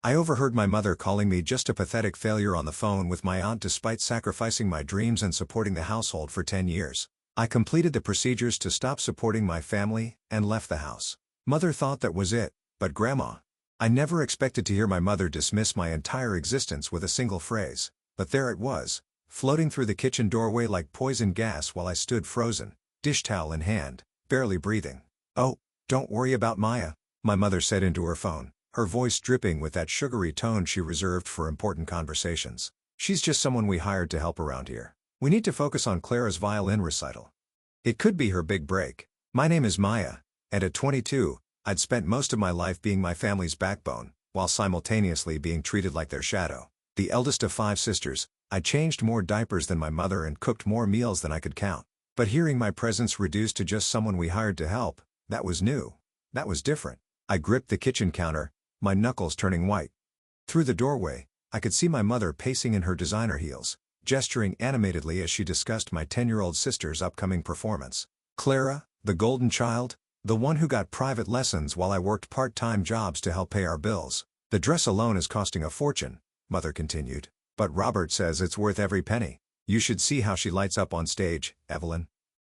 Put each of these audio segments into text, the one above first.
I overheard my mother calling me just a pathetic failure on the phone with my aunt despite sacrificing my dreams and supporting the household for 10 years. I completed the procedures to stop supporting my family and left the house. Mother thought that was it, but Grandma. I never expected to hear my mother dismiss my entire existence with a single phrase, but there it was, floating through the kitchen doorway like poison gas while I stood frozen, dish towel in hand, barely breathing. "Oh, don't worry about Maya," my mother said into her phone, her voice dripping with that sugary tone she reserved for important conversations. "She's just someone we hired to help around here. We need to focus on Clara's violin recital. It could be her big break. My name is Maya, and at 22, I'd spent most of my life being my family's backbone, while simultaneously being treated like their shadow. The eldest of 5 sisters, I changed more diapers than my mother and cooked more meals than I could count. But hearing my presence reduced to just someone we hired to help, that was new. That was different. I gripped the kitchen counter, my knuckles turning white. Through the doorway, I could see my mother pacing in her designer heels, gesturing animatedly as she discussed my 10-year-old sister's upcoming performance. "Clara, the golden child, the one who got private lessons while I worked part-time jobs to help pay our bills. The dress alone is costing a fortune," Mother continued. "But Robert says it's worth every penny. You should see how she lights up on stage, Evelyn.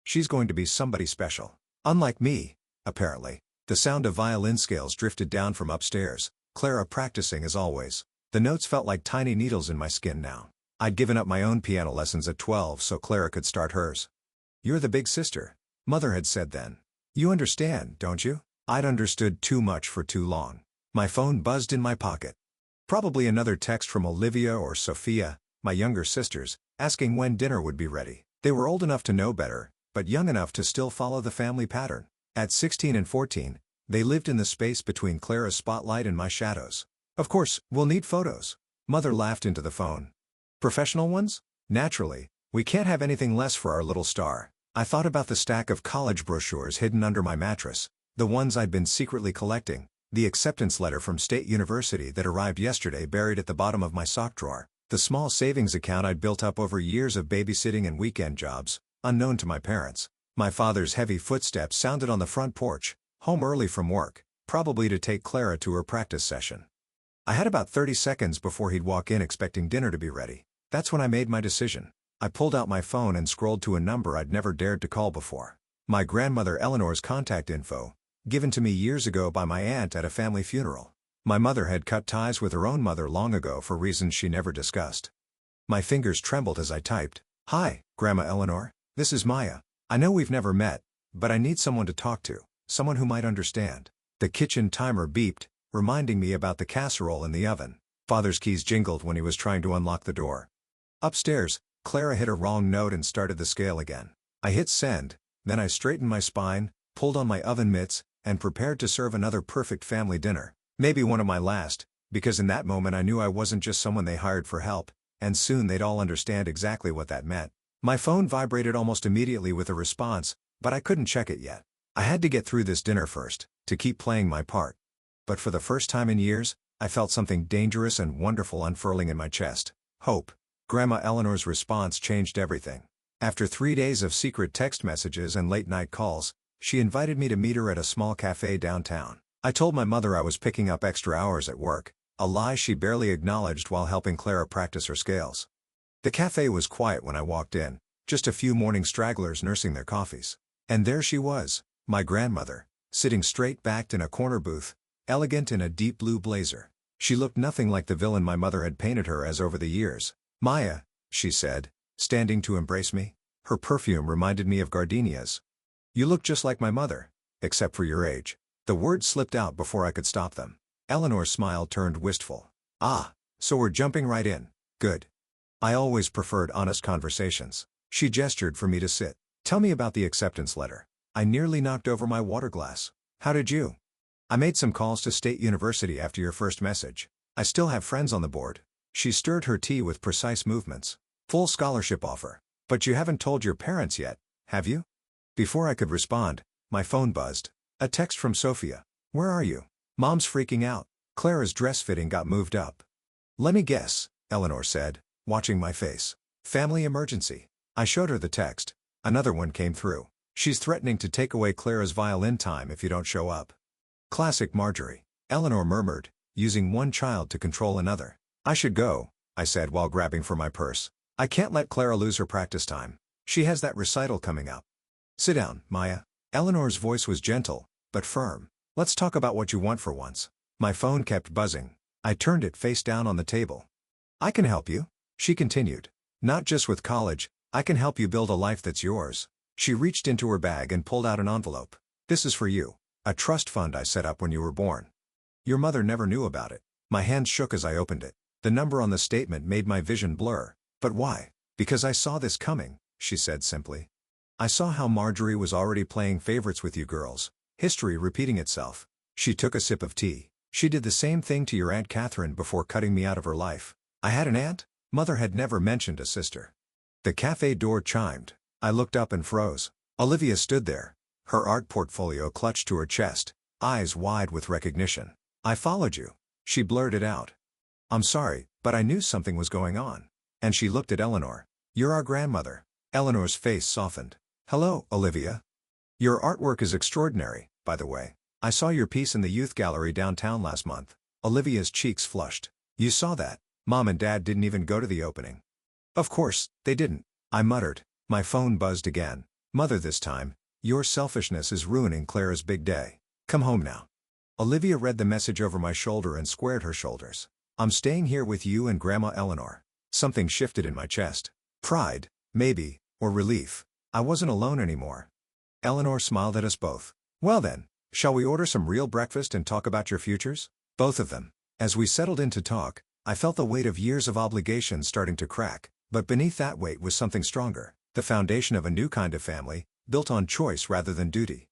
She's going to be somebody special. Unlike me, apparently." The sound of violin scales drifted down from upstairs, Clara practicing as always. The notes felt like tiny needles in my skin now. I'd given up my own piano lessons at 12 so Clara could start hers. "You're the big sister," Mother had said then. "You understand, don't you?" I'd understood too much for too long. My phone buzzed in my pocket. Probably another text from Olivia or Sophia, my younger sisters, asking when dinner would be ready. They were old enough to know better, but young enough to still follow the family pattern. At 16 and 14, they lived in the space between Clara's spotlight and my shadows. "Of course, we'll need photos." Mother laughed into the phone. "Professional ones? Naturally, we can't have anything less for our little star." I thought about the stack of college brochures hidden under my mattress, the ones I'd been secretly collecting, the acceptance letter from State University that arrived yesterday buried at the bottom of my sock drawer, the small savings account I'd built up over years of babysitting and weekend jobs, unknown to my parents. My father's heavy footsteps sounded on the front porch, home early from work, probably to take Clara to her practice session. I had about 30 seconds before he'd walk in expecting dinner to be ready. That's when I made my decision. I pulled out my phone and scrolled to a number I'd never dared to call before. My grandmother Eleanor's contact info, given to me years ago by my aunt at a family funeral. My mother had cut ties with her own mother long ago for reasons she never discussed. My fingers trembled as I typed. "Hi, Grandma Eleanor. This is Maya. I know we've never met, but I need someone to talk to, someone who might understand." The kitchen timer beeped, reminding me about the casserole in the oven. Father's keys jingled when he was trying to unlock the door. Upstairs, Clara hit a wrong note and started the scale again. I hit send, then I straightened my spine, pulled on my oven mitts, and prepared to serve another perfect family dinner. Maybe one of my last, because in that moment I knew I wasn't just someone they hired for help, and soon they'd all understand exactly what that meant. My phone vibrated almost immediately with a response, but I couldn't check it yet. I had to get through this dinner first, to keep playing my part. But for the first time in years, I felt something dangerous and wonderful unfurling in my chest. Hope. Grandma Eleanor's response changed everything. After 3 days of secret text messages and late-night calls, she invited me to meet her at a small cafe downtown. I told my mother I was picking up extra hours at work, a lie she barely acknowledged while helping Clara practice her scales. The cafe was quiet when I walked in, just a few morning stragglers nursing their coffees. And there she was, my grandmother, sitting straight-backed in a corner booth, elegant in a deep blue blazer. She looked nothing like the villain my mother had painted her as over the years. "Maya," she said, standing to embrace me. Her perfume reminded me of gardenias. "You look just like my mother, except for your age." The words slipped out before I could stop them. Eleanor's smile turned wistful. "Ah, so we're jumping right in. Good. I always preferred honest conversations." She gestured for me to sit. "Tell me about the acceptance letter." I nearly knocked over my water glass. "How did you?" "I made some calls to State University after your first message. I still have friends on the board." She stirred her tea with precise movements. "Full scholarship offer. But you haven't told your parents yet, have you?" Before I could respond, my phone buzzed. A text from Sophia. "Where are you? Mom's freaking out." Clara's dress fitting got moved up. "Let me guess," Eleanor said, watching my face. "Family emergency." I showed her the text. Another one came through. "She's threatening to take away Clara's violin time if you don't show up." Classic Marjorie. Eleanor murmured, using one child to control another. I should go, I said while grabbing for my purse. I can't let Clara lose her practice time. She has that recital coming up. Sit down, Maya. Eleanor's voice was gentle, but firm. Let's talk about what you want for once. My phone kept buzzing. I turned it face down on the table. I can help you, she continued. Not just with college, I can help you build a life that's yours. She reached into her bag and pulled out an envelope. This is for you. A trust fund I set up when you were born. Your mother never knew about it. My hands shook as I opened it. The number on the statement made my vision blur. But why? Because I saw this coming, she said simply. I saw how Marjorie was already playing favorites with you girls. History repeating itself. She took a sip of tea. She did the same thing to your Aunt Catherine before cutting me out of her life. I had an aunt? Mother had never mentioned a sister. The cafe door chimed. I looked up and froze. Olivia stood there, her art portfolio clutched to her chest, eyes wide with recognition. I followed you, she blurted out. I'm sorry, but I knew something was going on. And she looked at Eleanor. You're our grandmother. Eleanor's face softened. Hello, Olivia. Your artwork is extraordinary, by the way. I saw your piece in the youth gallery downtown last month. Olivia's cheeks flushed. You saw that? Mom and Dad didn't even go to the opening. Of course, they didn't, I muttered. My phone buzzed again. Mother, this time, your selfishness is ruining Clara's big day. Come home now. Olivia read the message over my shoulder and squared her shoulders. I'm staying here with you and Grandma Eleanor. Something shifted in my chest. Pride, maybe, or relief. I wasn't alone anymore. Eleanor smiled at us both. Well then, shall we order some real breakfast and talk about your futures? Both of them. As we settled in to talk, I felt the weight of years of obligation starting to crack, but beneath that weight was something stronger, the foundation of a new kind of family, built on choice rather than duty.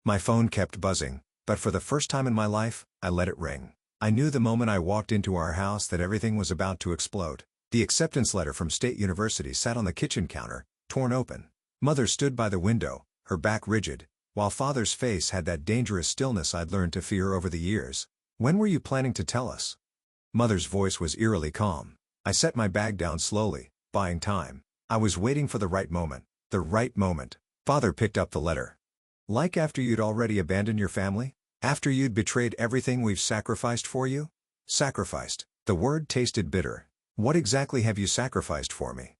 My phone kept buzzing, but for the first time in my life, I let it ring. I knew the moment I walked into our house that everything was about to explode. The acceptance letter from State University sat on the kitchen counter, torn open. Mother stood by the window, her back rigid, while Father's face had that dangerous stillness I'd learned to fear over the years. When were you planning to tell us? Mother's voice was eerily calm. I set my bag down slowly, buying time. I was waiting for the right moment. The right moment. Father picked up the letter. Like after you'd already abandoned your family? After you'd betrayed everything we've sacrificed for you? Sacrificed. The word tasted bitter. What exactly have you sacrificed for me?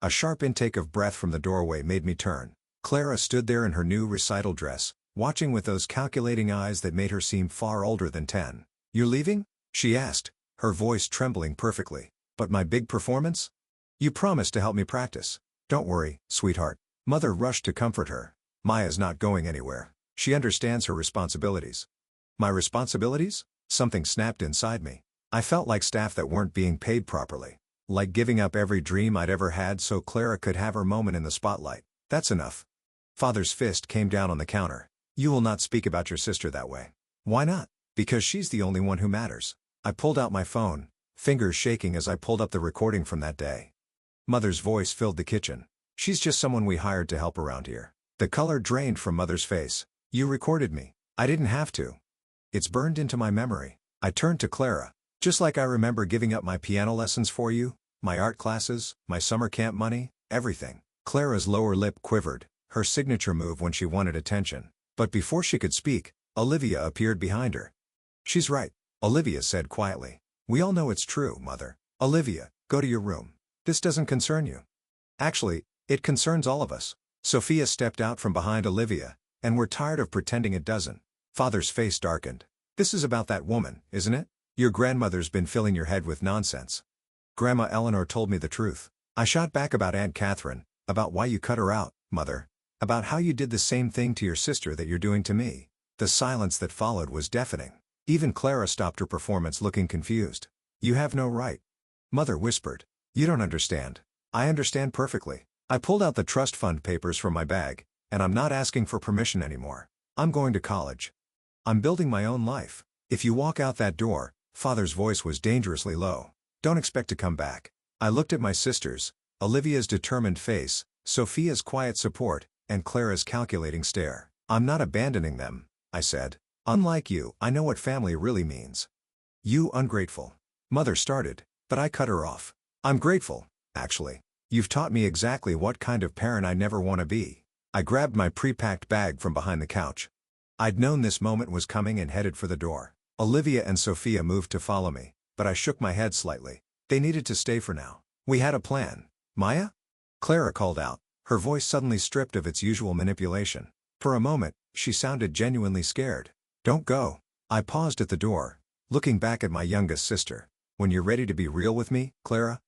A sharp intake of breath from the doorway made me turn. Clara stood there in her new recital dress, watching with those calculating eyes that made her seem far older than 10. You're leaving? She asked, her voice trembling perfectly. But my big performance? You promised to help me practice. Don't worry, sweetheart. Mother rushed to comfort her. Maya's not going anywhere. She understands her responsibilities. My responsibilities? Something snapped inside me. I felt like staff that weren't being paid properly. Like giving up every dream I'd ever had so Clara could have her moment in the spotlight. That's enough. Father's fist came down on the counter. You will not speak about your sister that way. Why not? Because she's the only one who matters. I pulled out my phone, fingers shaking as I pulled up the recording from that day. Mother's voice filled the kitchen. She's just someone we hired to help around here. The color drained from Mother's face. You recorded me. I didn't have to. It's burned into my memory. I turned to Clara. Just like I remember giving up my piano lessons for you, my art classes, my summer camp money, everything. Clara's lower lip quivered, her signature move when she wanted attention. But before she could speak, Olivia appeared behind her. She's right, Olivia said quietly. We all know it's true, Mother. Olivia, go to your room. This doesn't concern you. Actually, it concerns all of us. Sophia stepped out from behind Olivia, and we're tired of pretending it doesn't. Father's face darkened. This is about that woman, isn't it? Your grandmother's been filling your head with nonsense. Grandma Eleanor told me the truth. I shot back about Aunt Catherine, about why you cut her out, Mother. About how you did the same thing to your sister that you're doing to me. The silence that followed was deafening. Even Clara stopped her performance looking confused. You have no right. Mother whispered. You don't understand. I understand perfectly. I pulled out the trust fund papers from my bag, and I'm not asking for permission anymore. I'm going to college. I'm building my own life. If you walk out that door, Father's voice was dangerously low. Don't expect to come back. I looked at my sisters, Olivia's determined face, Sophia's quiet support, and Clara's calculating stare. I'm not abandoning them, I said. Unlike you, I know what family really means. You ungrateful. Mother started, but I cut her off. I'm grateful, actually. You've taught me exactly what kind of parent I never want to be. I grabbed my pre-packed bag from behind the couch. I'd known this moment was coming and headed for the door. Olivia and Sophia moved to follow me, but I shook my head slightly. They needed to stay for now. We had a plan. Maya? Clara called out, her voice suddenly stripped of its usual manipulation. For a moment, she sounded genuinely scared. Don't go. I paused at the door, looking back at my youngest sister. When you're ready to be real with me, Clara?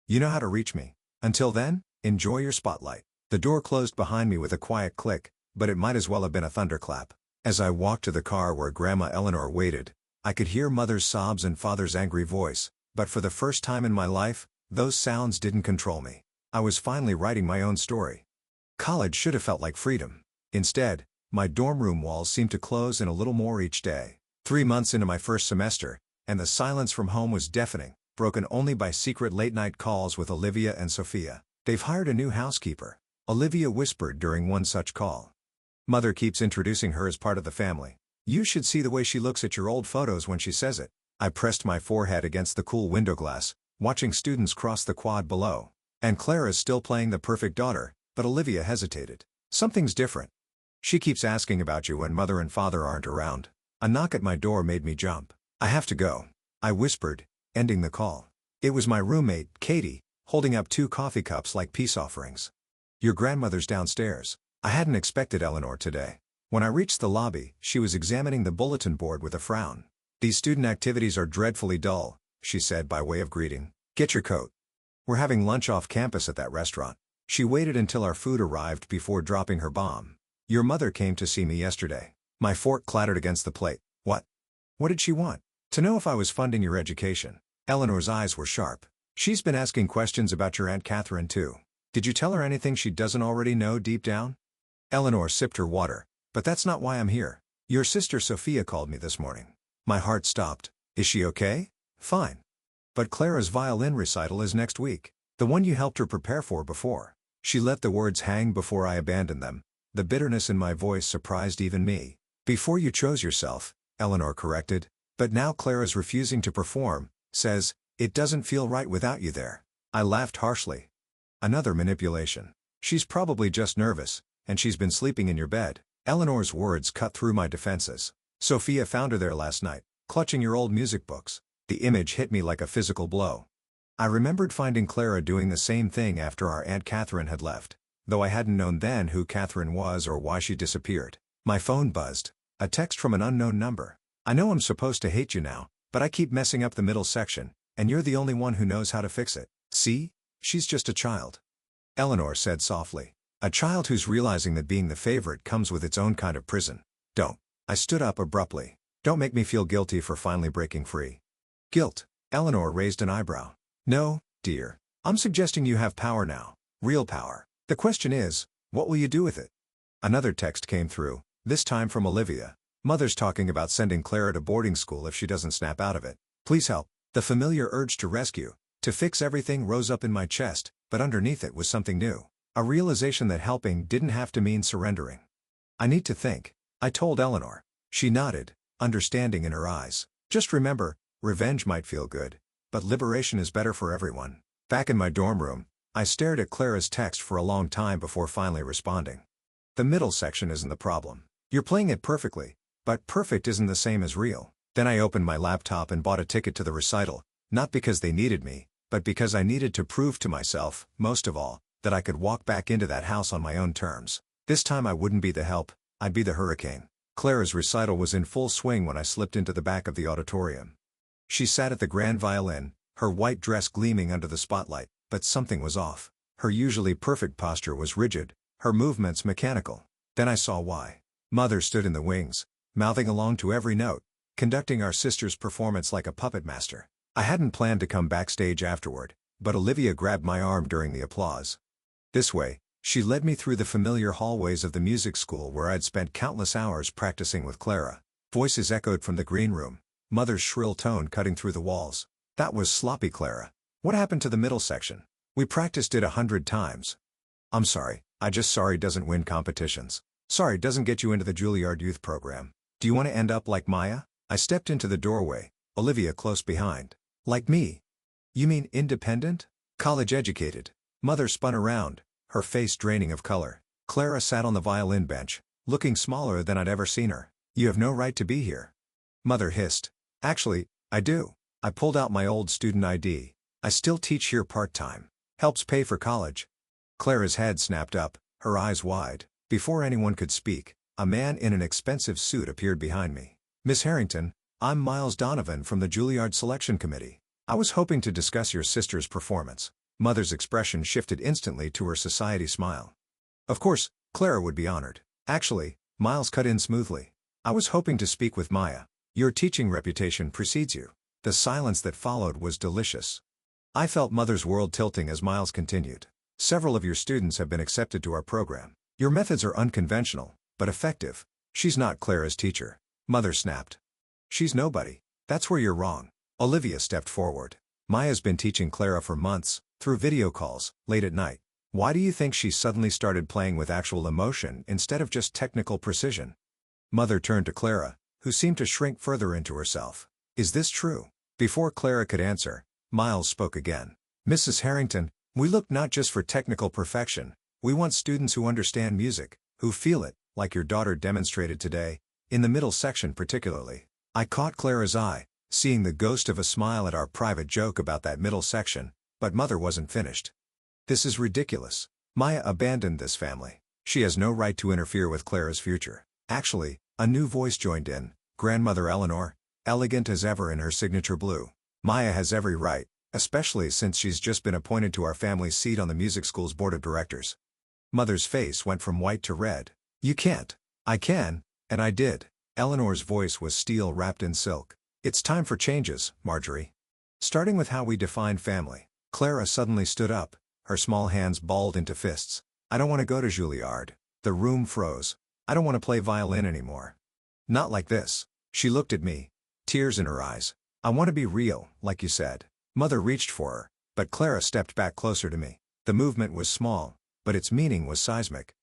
You know how to reach me. Until then, enjoy your spotlight. The door closed behind me with a quiet click, but it might as well have been a thunderclap. As I walked to the car where Grandma Eleanor waited, I could hear Mother's sobs and Father's angry voice, but for the first time in my life, those sounds didn't control me. I was finally writing my own story. College should have felt like freedom. Instead, my dorm room walls seemed to close in a little more each day. 3 months into my first semester, and the silence from home was deafening, broken only by secret late-night calls with Olivia and Sophia. They've hired a new housekeeper, Olivia whispered during one such call. Mother keeps introducing her as part of the family. You should see the way she looks at your old photos when she says it. I pressed my forehead against the cool window glass, watching students cross the quad below. And Clara's still playing the perfect daughter, but Olivia hesitated. Something's different. She keeps asking about you when Mother and Father aren't around. A knock at my door made me jump. I have to go, I whispered, ending the call. It was my roommate, Katie, holding up 2 coffee cups like peace offerings. Your grandmother's downstairs. I hadn't expected Eleanor today. When I reached the lobby, she was examining the bulletin board with a frown. These student activities are dreadfully dull, she said by way of greeting. Get your coat. We're having lunch off campus at that restaurant. She waited until our food arrived before dropping her bomb. Your mother came to see me yesterday. My fork clattered against the plate. What? What did she want? To know if I was funding your education. Eleanor's eyes were sharp. She's been asking questions about your Aunt Catherine too. Did you tell her anything she doesn't already know deep down? Eleanor sipped her water. But that's not why I'm here. Your sister Sophia called me this morning. My heart stopped. Is she okay? Fine. But Clara's violin recital is next week. The one you helped her prepare for before. She let the words hang before I abandoned them. The bitterness in my voice surprised even me. Before you chose yourself, Eleanor corrected. But now Clara's refusing to perform, says, it doesn't feel right without you there. I laughed harshly. Another manipulation. She's probably just nervous, and she's been sleeping in your bed. Eleanor's words cut through my defenses. Sophia found her there last night, clutching your old music books. The image hit me like a physical blow. I remembered finding Clara doing the same thing after our Aunt Catherine had left, though I hadn't known then who Catherine was or why she disappeared. My phone buzzed. A text from an unknown number. I know I'm supposed to hate you now, but I keep messing up the middle section, and you're the only one who knows how to fix it. See? She's just a child. Eleanor said softly. A child who's realizing that being the favorite comes with its own kind of prison. Don't. I stood up abruptly. Don't make me feel guilty for finally breaking free. Guilt. Eleanor raised an eyebrow. No, dear. I'm suggesting you have power now. Real power. The question is, what will you do with it? Another text came through, this time from Olivia. Mother's talking about sending Clara to boarding school if she doesn't snap out of it. Please help. The familiar urge to rescue, to fix everything rose up in my chest, but underneath it was something new. A realization that helping didn't have to mean surrendering. I need to think, I told Eleanor. She nodded, understanding in her eyes. Just remember, revenge might feel good, but liberation is better for everyone. Back in my dorm room, I stared at Clara's text for a long time before finally responding. The middle section isn't the problem. You're playing it perfectly, but perfect isn't the same as real. Then I opened my laptop and bought a ticket to the recital, not because they needed me, but because I needed to prove to myself, most of all, that I could walk back into that house on my own terms. This time I wouldn't be the help, I'd be the hurricane. Clara's recital was in full swing when I slipped into the back of the auditorium. She sat at the grand violin, her white dress gleaming under the spotlight, but something was off. Her usually perfect posture was rigid, her movements mechanical. Then I saw why. Mother stood in the wings, mouthing along to every note, conducting our sister's performance like a puppet master. I hadn't planned to come backstage afterward, but Olivia grabbed my arm during the applause. This way, she led me through the familiar hallways of the music school where I'd spent countless hours practicing with Clara. Voices echoed from the green room, Mother's shrill tone cutting through the walls. That was sloppy, Clara. What happened to the middle section? We practiced it 100 times. I'm sorry, I just sorry doesn't win competitions. Sorry doesn't get you into the Juilliard youth program. Do you want to end up like Maya? I stepped into the doorway, Olivia close behind. Like me? You mean independent? College educated. Mother spun around, her face draining of color. Clara sat on the violin bench, looking smaller than I'd ever seen her. You have no right to be here. Mother hissed. Actually, I do. I pulled out my old student ID. I still teach here part-time. Helps pay for college. Clara's head snapped up, her eyes wide. Before anyone could speak, a man in an expensive suit appeared behind me. Miss Harrington, I'm Miles Donovan from the Juilliard Selection Committee. I was hoping to discuss your sister's performance. Mother's expression shifted instantly to her society smile. Of course, Clara would be honored. Actually, Miles cut in smoothly. I was hoping to speak with Maya. Your teaching reputation precedes you. The silence that followed was delicious. I felt Mother's world tilting as Miles continued. Several of your students have been accepted to our program. Your methods are unconventional, but effective. She's not Clara's teacher. Mother snapped. She's nobody. That's where you're wrong. Olivia stepped forward. Maya's been teaching Clara for months, through video calls, late at night. Why do you think she suddenly started playing with actual emotion instead of just technical precision? Mother turned to Clara, who seemed to shrink further into herself. Is this true? Before Clara could answer, Miles spoke again. Mrs. Harrington, we look not just for technical perfection. We want students who understand music, who feel it, like your daughter demonstrated today, in the middle section particularly. I caught Clara's eye, seeing the ghost of a smile at our private joke about that middle section, but Mother wasn't finished. This is ridiculous. Maya abandoned this family. She has no right to interfere with Clara's future. Actually, a new voice joined in, Grandmother Eleanor, elegant as ever in her signature blue. Maya has every right, especially since she's just been appointed to our family's seat on the music school's board of directors. Mother's face went from white to red. You can't. I can, and I did. Eleanor's voice was steel wrapped in silk. It's time for changes, Marjorie. Starting with how we define family. Clara suddenly stood up, her small hands balled into fists. I don't want to go to Juilliard. The room froze. I don't want to play violin anymore. Not like this. She looked at me, tears in her eyes. I want to be real, like you said. Mother reached for her, but Clara stepped back closer to me. The movement was small, but its meaning was seismic.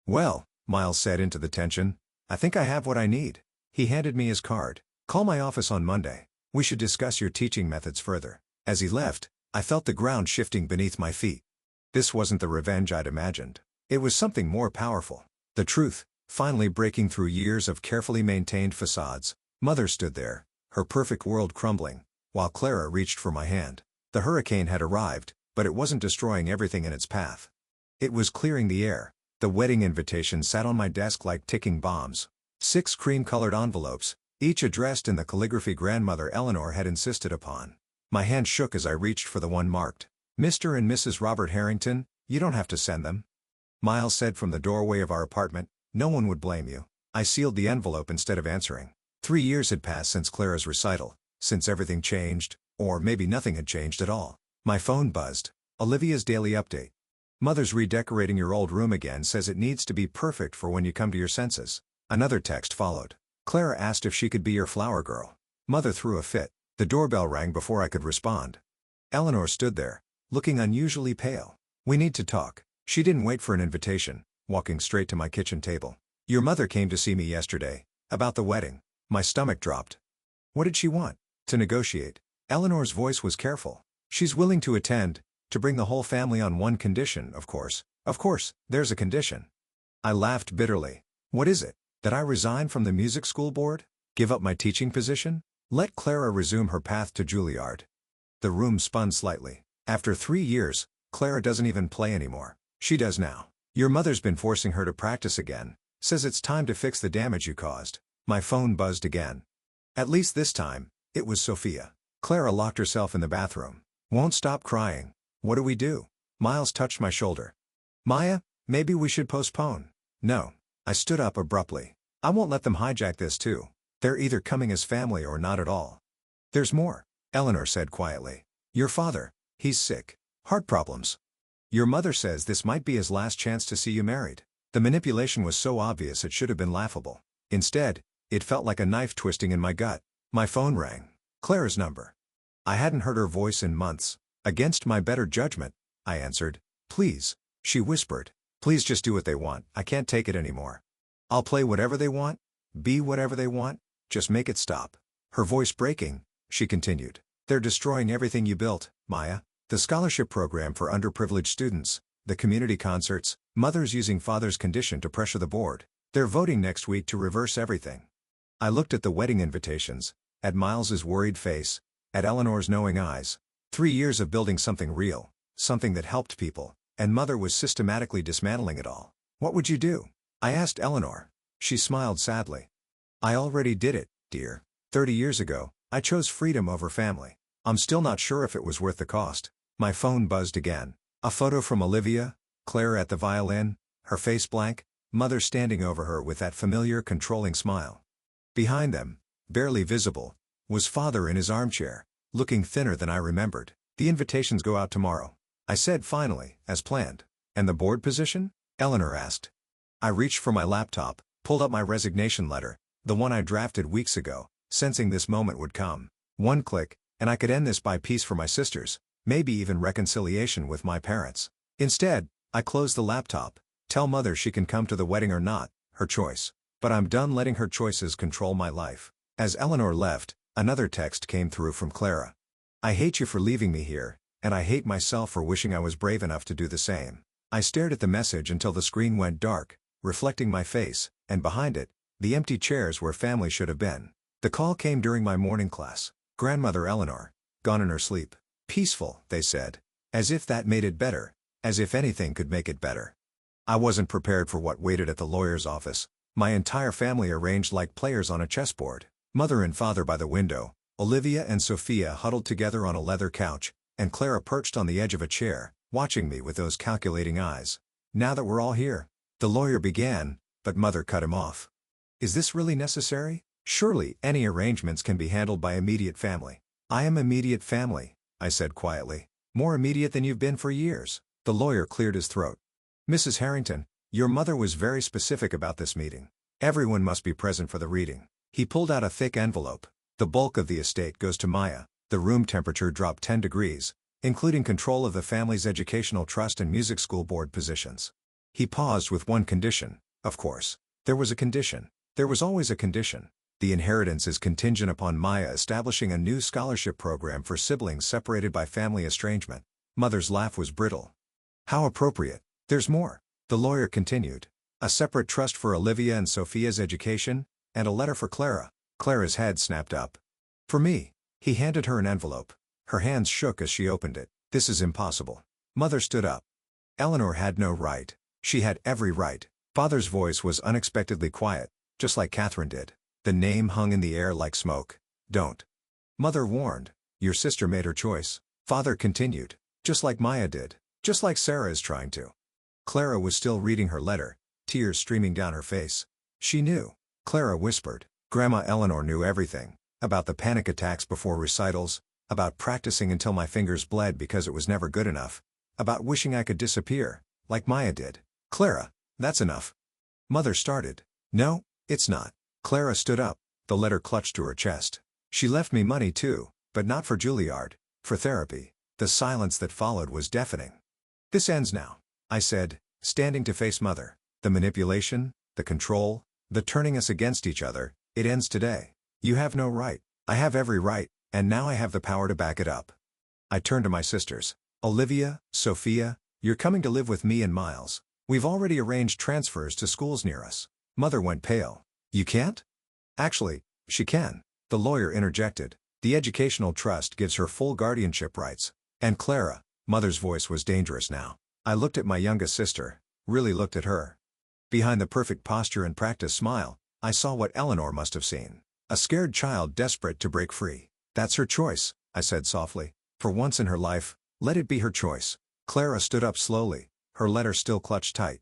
Well, Miles said into the tension, I think I have what I need. He handed me his card. Call my office on Monday. We should discuss your teaching methods further. As he left, I felt the ground shifting beneath my feet. This wasn't the revenge I'd imagined. It was something more powerful. The truth, finally breaking through years of carefully maintained facades. Mother stood there, her perfect world crumbling, while Clara reached for my hand. The hurricane had arrived, but it wasn't destroying everything in its path. It was clearing the air. The wedding invitation sat on my desk like ticking bombs. 6 cream-colored envelopes, each addressed in the calligraphy Grandmother Eleanor had insisted upon. My hand shook as I reached for the one marked, Mr. and Mrs. Robert Harrington, you don't have to send them. Miles said from the doorway of our apartment, no one would blame you. I sealed the envelope instead of answering. 3 years had passed since Clara's recital, since everything changed, or maybe nothing had changed at all. My phone buzzed. Olivia's daily update. Mother's redecorating your old room again, says it needs to be perfect for when you come to your senses. Another text followed. Clara asked if she could be your flower girl. Mother threw a fit. The doorbell rang before I could respond. Eleanor stood there, looking unusually pale. We need to talk. She didn't wait for an invitation, walking straight to my kitchen table. Your mother came to see me yesterday, about the wedding. My stomach dropped. What did she want? To negotiate. Eleanor's voice was careful. She's willing to attend, to bring the whole family on one condition, of course. Of course, there's a condition. I laughed bitterly. What is it? That I resign from the music school board? Give up my teaching position? Let Clara resume her path to Juilliard. The room spun slightly. After 3 years, Clara doesn't even play anymore. She does now. Your mother's been forcing her to practice again, says it's time to fix the damage you caused. My phone buzzed again. At least this time, it was Sophia. Clara locked herself in the bathroom. Won't stop crying. What do we do? Miles touched my shoulder. Maya, maybe we should postpone. No. I stood up abruptly. I won't let them hijack this too. They're either coming as family or not at all. There's more, Eleanor said quietly. Your father, he's sick. Heart problems. Your mother says this might be his last chance to see you married. The manipulation was so obvious it should have been laughable. Instead, it felt like a knife twisting in my gut. My phone rang. Clara's number. I hadn't heard her voice in months. Against my better judgment, I answered. Please, she whispered. Please just do what they want. I can't take it anymore. I'll play whatever they want, be whatever they want, just make it stop. Her voice breaking, she continued. They're destroying everything you built, Maya. The scholarship program for underprivileged students, the community concerts, mothers using father's condition to pressure the board. They're voting next week to reverse everything. I looked at the wedding invitations, at Miles's worried face, at Eleanor's knowing eyes. 3 years of building something real, something that helped people, and Mother was systematically dismantling it all. What would you do? I asked Eleanor. She smiled sadly. I already did it, dear. 30 years ago, I chose freedom over family. I'm still not sure if it was worth the cost. My phone buzzed again. A photo from Olivia, Claire at the violin, her face blank, Mother standing over her with that familiar controlling smile. Behind them, barely visible, was Father in his armchair, looking thinner than I remembered. The invitations go out tomorrow, I said finally, as planned. And the board position? Eleanor asked. I reached for my laptop, pulled up my resignation letter, the one I drafted weeks ago, sensing this moment would come. One click, and I could end this by peace for my sisters, maybe even reconciliation with my parents. Instead, I closed the laptop. Tell Mother she can come to the wedding or not, her choice. But I'm done letting her choices control my life. As Eleanor left, another text came through from Clara. I hate you for leaving me here, and I hate myself for wishing I was brave enough to do the same. I stared at the message until the screen went dark, reflecting my face, and behind it, the empty chairs where family should have been. The call came during my morning class. Grandmother Eleanor, gone in her sleep. Peaceful, they said. As if that made it better. As if anything could make it better. I wasn't prepared for what waited at the lawyer's office. My entire family arranged like players on a chessboard. Mother and Father by the window, Olivia and Sophia huddled together on a leather couch, and Clara perched on the edge of a chair, watching me with those calculating eyes. Now that we're all here, the lawyer began, but Mother cut him off. Is this really necessary? Surely, any arrangements can be handled by immediate family. I am immediate family, I said quietly. More immediate than you've been for years. The lawyer cleared his throat. Mrs. Harrington, your mother was very specific about this meeting. Everyone must be present for the reading. He pulled out a thick envelope. The bulk of the estate goes to Maya. The room temperature dropped 10 degrees, including control of the family's educational trust and music school board positions. He paused with one condition, of course. There was a condition. There was always a condition. The inheritance is contingent upon Maya establishing a new scholarship program for siblings separated by family estrangement. Mother's laugh was brittle. How appropriate. There's more. The lawyer continued. A separate trust for Olivia and Sophia's education, and a letter for Clara. Clara's head snapped up. For me. He handed her an envelope. Her hands shook as she opened it. This is impossible. Mother stood up. Eleanor had no right. She had every right. Father's voice was unexpectedly quiet, just like Catherine did. The name hung in the air like smoke. Don't. Mother warned. Your sister made her choice. Father continued. Just like Maya did. Just like Sarah is trying to. Clara was still reading her letter, tears streaming down her face. She knew. Clara whispered. Grandma Eleanor knew everything. About the panic attacks before recitals, about practicing until my fingers bled because it was never good enough, about wishing I could disappear, like Maya did. Clara, that's enough. Mother started. No, it's not. Clara stood up, the letter clutched to her chest. She left me money too, but not for Juilliard, for therapy. The silence that followed was deafening. This ends now, I said, standing to face Mother. The manipulation, the control, the turning us against each other, it ends today. You have no right. I have every right, and now I have the power to back it up. I turned to my sisters. Olivia, Sophia, you're coming to live with me and Miles. We've already arranged transfers to schools near us. Mother went pale. You can't? Actually, she can. The lawyer interjected. The educational trust gives her full guardianship rights. And Clara, Mother's voice was dangerous now. I looked at my youngest sister, really looked at her. Behind the perfect posture and practiced smile, I saw what Eleanor must have seen. A scared child desperate to break free. That's her choice, I said softly. For once in her life, let it be her choice. Clara stood up slowly, her letter still clutched tight.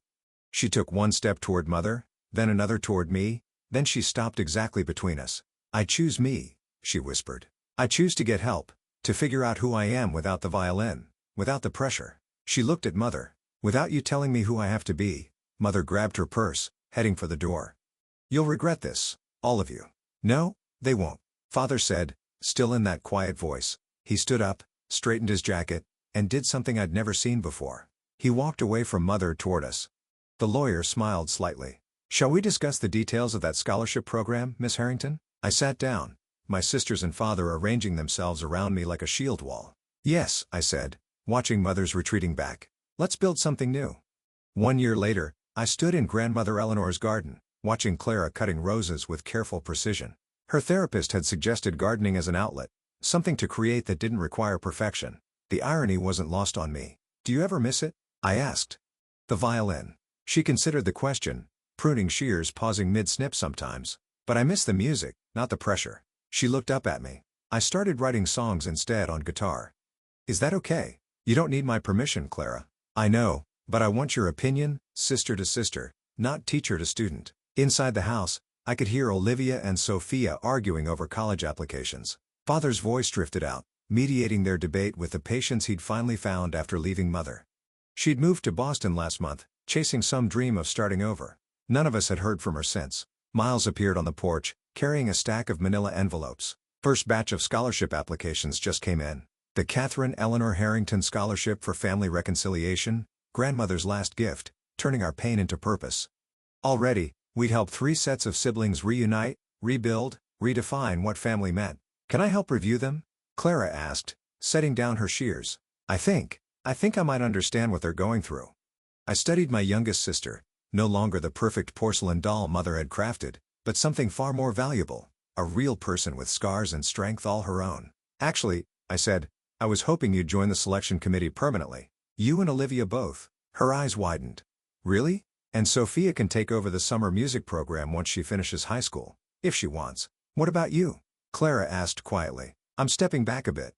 She took one step toward Mother, then another toward me, then she stopped exactly between us. I choose me, she whispered. I choose to get help, to figure out who I am without the violin, without the pressure. She looked at Mother. Without you telling me who I have to be. Mother grabbed her purse, heading for the door. You'll regret this, all of you. No, they won't, Father said, still in that quiet voice. He stood up, straightened his jacket, and did something I'd never seen before. He walked away from Mother toward us. The lawyer smiled slightly. Shall we discuss the details of that scholarship program, Miss Harrington? I sat down, my sisters and Father arranging themselves around me like a shield wall. Yes, I said, watching Mother's retreating back. Let's build something new. 1 year later, I stood in Grandmother Eleanor's garden, watching Clara cutting roses with careful precision. Her therapist had suggested gardening as an outlet, something to create that didn't require perfection. The irony wasn't lost on me. "Do you ever miss it?" I asked. "The violin." She considered the question, pruning shears, pausing mid-snip sometimes. "But I miss the music, not the pressure." She looked up at me. "I started writing songs instead on guitar." "Is that okay?" "You don't need my permission, Clara." "I know, but I want your opinion, sister to sister, not teacher to student." Inside the house, I could hear Olivia and Sophia arguing over college applications. Father's voice drifted out, mediating their debate with the patience he'd finally found after leaving Mother. She'd moved to Boston last month, chasing some dream of starting over. None of us had heard from her since. Miles appeared on the porch, carrying a stack of manila envelopes. First batch of scholarship applications just came in. The Catherine Eleanor Harrington Scholarship for Family Reconciliation, grandmother's last gift, turning our pain into purpose. Already, we'd helped 3 sets of siblings reunite, rebuild, redefine what family meant. "Can I help review them?" Clara asked, setting down her shears. I think I might understand what they're going through." I studied my youngest sister, no longer the perfect porcelain doll Mother had crafted, but something far more valuable, a real person with scars and strength all her own. "Actually," I said, "I was hoping you'd join the selection committee permanently. You and Olivia both." Her eyes widened. "Really? And Sophia can take over the summer music program once she finishes high school, if she wants." "What about you?" Clara asked quietly. "I'm stepping back a bit.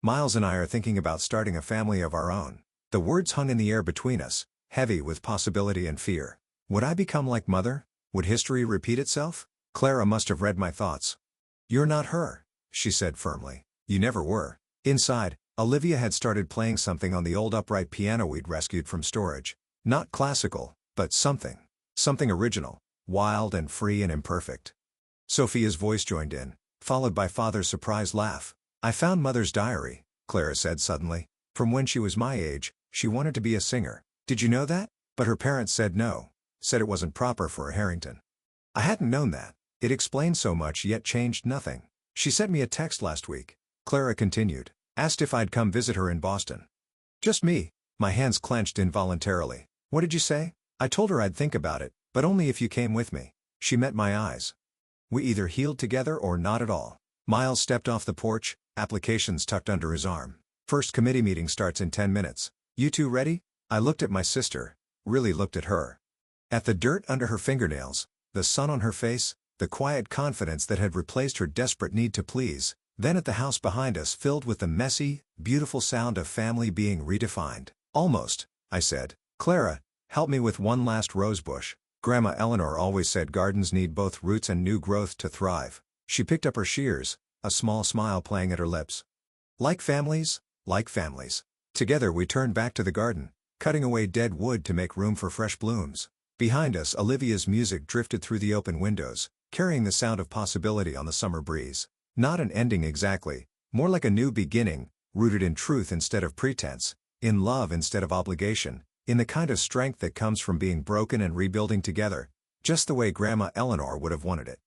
Miles and I are thinking about starting a family of our own." The words hung in the air between us, heavy with possibility and fear. Would I become like Mother? Would history repeat itself? Clara must have read my thoughts. "You're not her," she said firmly. "You never were." Inside, Olivia had started playing something on the old upright piano we'd rescued from storage. Not classical, but something. Something original, wild and free and imperfect. Sophia's voice joined in, followed by Father's surprised laugh. "I found Mother's diary," Clara said suddenly. "From when she was my age, she wanted to be a singer. Did you know that? But her parents said no. Said it wasn't proper for a Harrington." I hadn't known that. It explained so much yet changed nothing. "She sent me a text last week," Clara continued. "Asked if I'd come visit her in Boston." "Just me." My hands clenched involuntarily. "What did you say?" "I told her I'd think about it, but only if you came with me." She met my eyes. "We either healed together or not at all." Miles stepped off the porch, applications tucked under his arm. "First committee meeting starts in 10 minutes. You two ready?" I looked at my sister, really looked at her. At the dirt under her fingernails, the sun on her face, the quiet confidence that had replaced her desperate need to please, then at the house behind us filled with the messy, beautiful sound of family being redefined. "Almost," I said. "Clara, help me with one last rosebush." Grandma Eleanor always said gardens need both roots and new growth to thrive. She picked up her shears, a small smile playing at her lips. Like families, like families. Together we turned back to the garden, cutting away dead wood to make room for fresh blooms. Behind us, Olivia's music drifted through the open windows, carrying the sound of possibility on the summer breeze. Not an ending exactly, more like a new beginning, rooted in truth instead of pretense, in love instead of obligation, in the kind of strength that comes from being broken and rebuilding together, just the way Grandma Eleanor would have wanted it.